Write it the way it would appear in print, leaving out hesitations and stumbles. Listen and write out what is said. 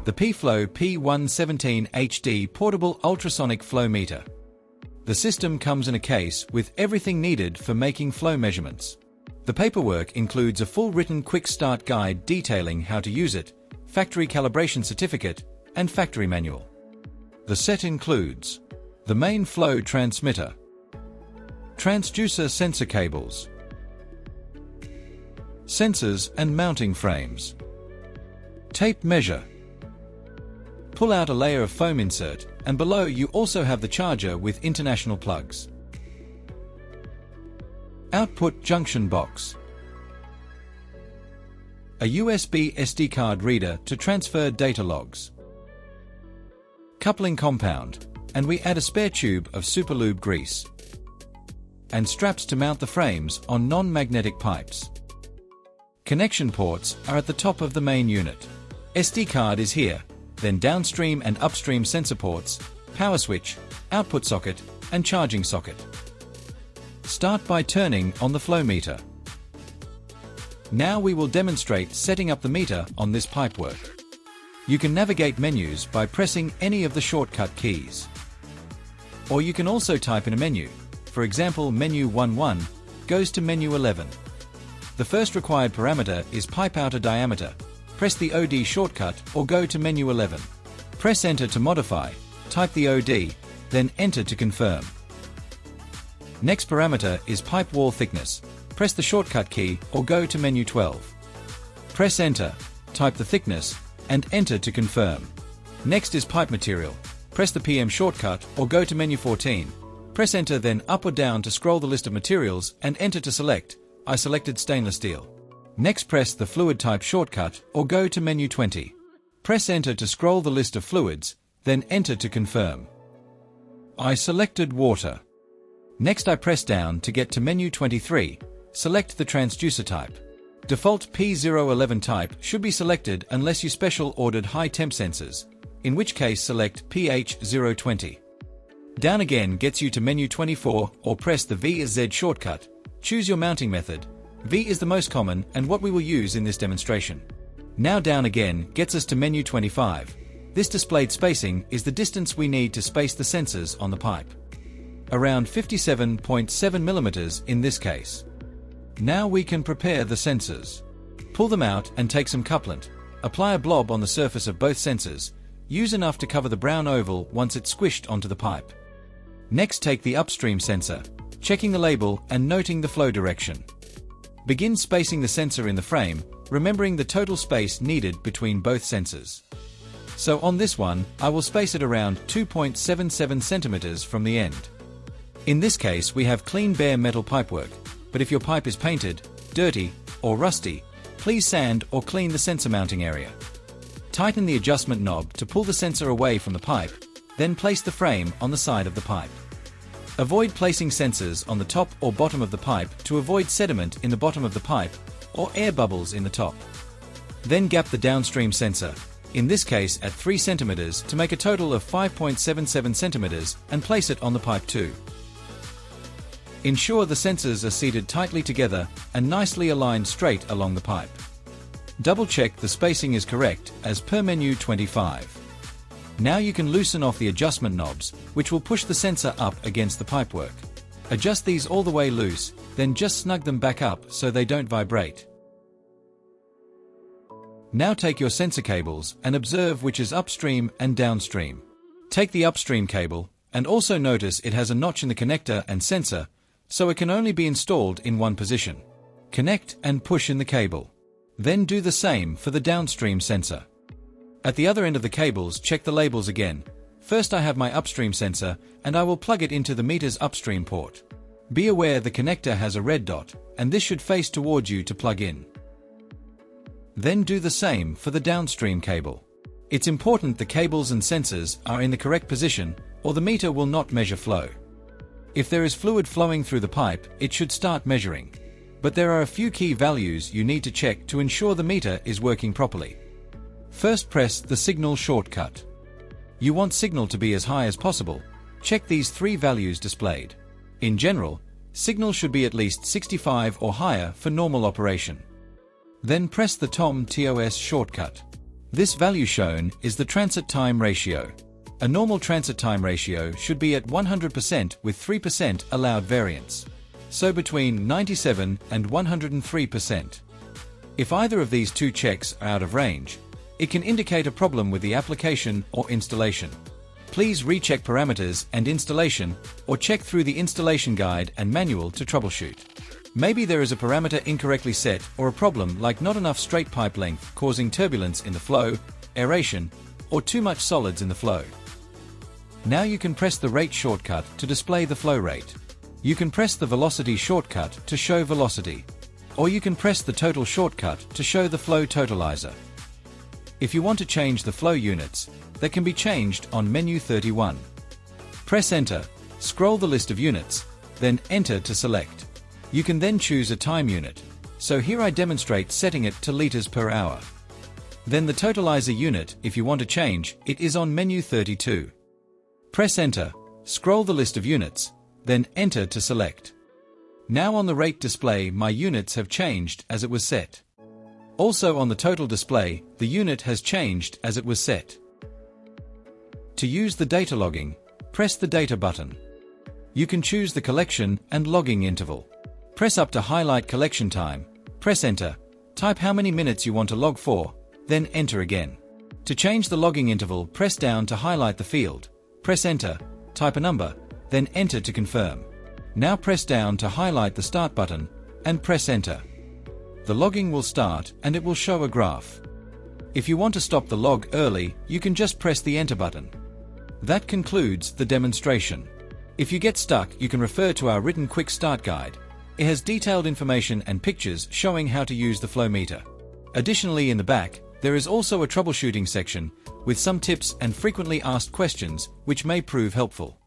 The uFlow P117 HD Portable Ultrasonic Flow Meter. The system comes in a case with everything needed for making flow measurements. The paperwork includes a full written quick start guide detailing how to use it, factory calibration certificate, and factory manual. The set includes the main flow transmitter, transducer sensor cables, sensors and mounting frames, tape measure. Pull out a layer of foam insert, and below you also have the charger with international plugs. Output junction box. A USB SD card reader to transfer data logs. Coupling compound, and we add a spare tube of superlube grease. And straps to mount the frames on non-magnetic pipes. Connection ports are at the top of the main unit. SD card is here, then downstream and upstream sensor ports, power switch, output socket, and charging socket. Start by turning on the flow meter. Now we will demonstrate setting up the meter on this pipework. You can navigate menus by pressing any of the shortcut keys. Or you can also type in a menu. For example, menu 11 goes to menu 11. The first required parameter is pipe outer diameter. Press the OD shortcut or go to menu 11. Press enter to modify, type the OD, then enter to confirm. Next parameter is pipe wall thickness. Press the shortcut key or go to menu 12. Press enter, type the thickness, and enter to confirm. Next is pipe material. Press the PM shortcut or go to menu 14. Press enter, then up or down to scroll the list of materials and enter to select. I selected stainless steel. Next press the fluid type shortcut or go to menu 20. Press enter to scroll the list of fluids, then enter to confirm. I selected water. Next I press down to get to menu 23. Select the transducer type. Default P011 type should be selected unless you special ordered high temp sensors, in which case select PH020. Down again gets you to menu 24 or press the V as Z shortcut. Choose your mounting method. V is the most common and what we will use in this demonstration. Now down again gets us to menu 25. This displayed spacing is the distance we need to space the sensors on the pipe. Around 57.7 mm in this case. Now we can prepare the sensors. Pull them out and take some couplant. Apply a blob on the surface of both sensors. Use enough to cover the brown oval once it's squished onto the pipe. Next take the upstream sensor, checking the label and noting the flow direction. Begin spacing the sensor in the frame, remembering the total space needed between both sensors. So on this one, I will space it around 2.77 centimeters from the end. In this case we have clean bare metal pipework, but if your pipe is painted, dirty, or rusty, please sand or clean the sensor mounting area. Tighten the adjustment knob to pull the sensor away from the pipe, then place the frame on the side of the pipe. Avoid placing sensors on the top or bottom of the pipe to avoid sediment in the bottom of the pipe or air bubbles in the top. Then gap the downstream sensor, in this case at 3 cm to make a total of 5.77 cm, and place it on the pipe too. Ensure the sensors are seated tightly together and nicely aligned straight along the pipe. Double check the spacing is correct as per menu 25. Now you can loosen off the adjustment knobs, which will push the sensor up against the pipework. Adjust these all the way loose, then just snug them back up so they don't vibrate. Now take your sensor cables and observe which is upstream and downstream. Take the upstream cable, and also notice it has a notch in the connector and sensor, so it can only be installed in one position. Connect and push in the cable. Then do the same for the downstream sensor. At the other end of the cables, check the labels again. First I have my upstream sensor, and I will plug it into the meter's upstream port. Be aware the connector has a red dot, and this should face towards you to plug in. Then do the same for the downstream cable. It's important the cables and sensors are in the correct position, or the meter will not measure flow. If there is fluid flowing through the pipe, it should start measuring. But there are a few key values you need to check to ensure the meter is working properly. First press the signal shortcut. You want signal to be as high as possible. Check these 3 values displayed. In general, signal should be at least 65 or higher for normal operation. Then press the TOS shortcut. This value shown is the transit time ratio. A normal transit time ratio should be at 100% with 3% allowed variance. So between 97 and 103%. If either of these two checks are out of range, it can indicate a problem with the application or installation. Please recheck parameters and installation, or check through the installation guide and manual to troubleshoot. Maybe there is a parameter incorrectly set or a problem like not enough straight pipe length causing turbulence in the flow, aeration, or too much solids in the flow. Now you can press the rate shortcut to display the flow rate. You can press the velocity shortcut to show velocity. Or you can press the total shortcut to show the flow totalizer. If you want to change the flow units, they can be changed on menu 31. Press Enter, scroll the list of units, then Enter to select. You can then choose a time unit. So here I demonstrate setting it to liters per hour. Then the totalizer unit, if you want to change, it is on menu 32. Press Enter, scroll the list of units, then Enter to select. Now on the rate display my units have changed as it was set. Also on the total display, the unit has changed as it was set. To use the data logging, press the Data button. You can choose the collection and logging interval. Press up to highlight collection time, press Enter, type how many minutes you want to log for, then Enter again. To change the logging interval, press down to highlight the field. Press Enter, type a number, then Enter to confirm. Now press down to highlight the Start button, and press Enter. The logging will start and it will show a graph. If you want to stop the log early, you can just press the Enter button. That concludes the demonstration. If you get stuck, you can refer to our written Quick Start Guide. It has detailed information and pictures showing how to use the flow meter. Additionally, in the back, there is also a troubleshooting section with some tips and frequently asked questions which may prove helpful.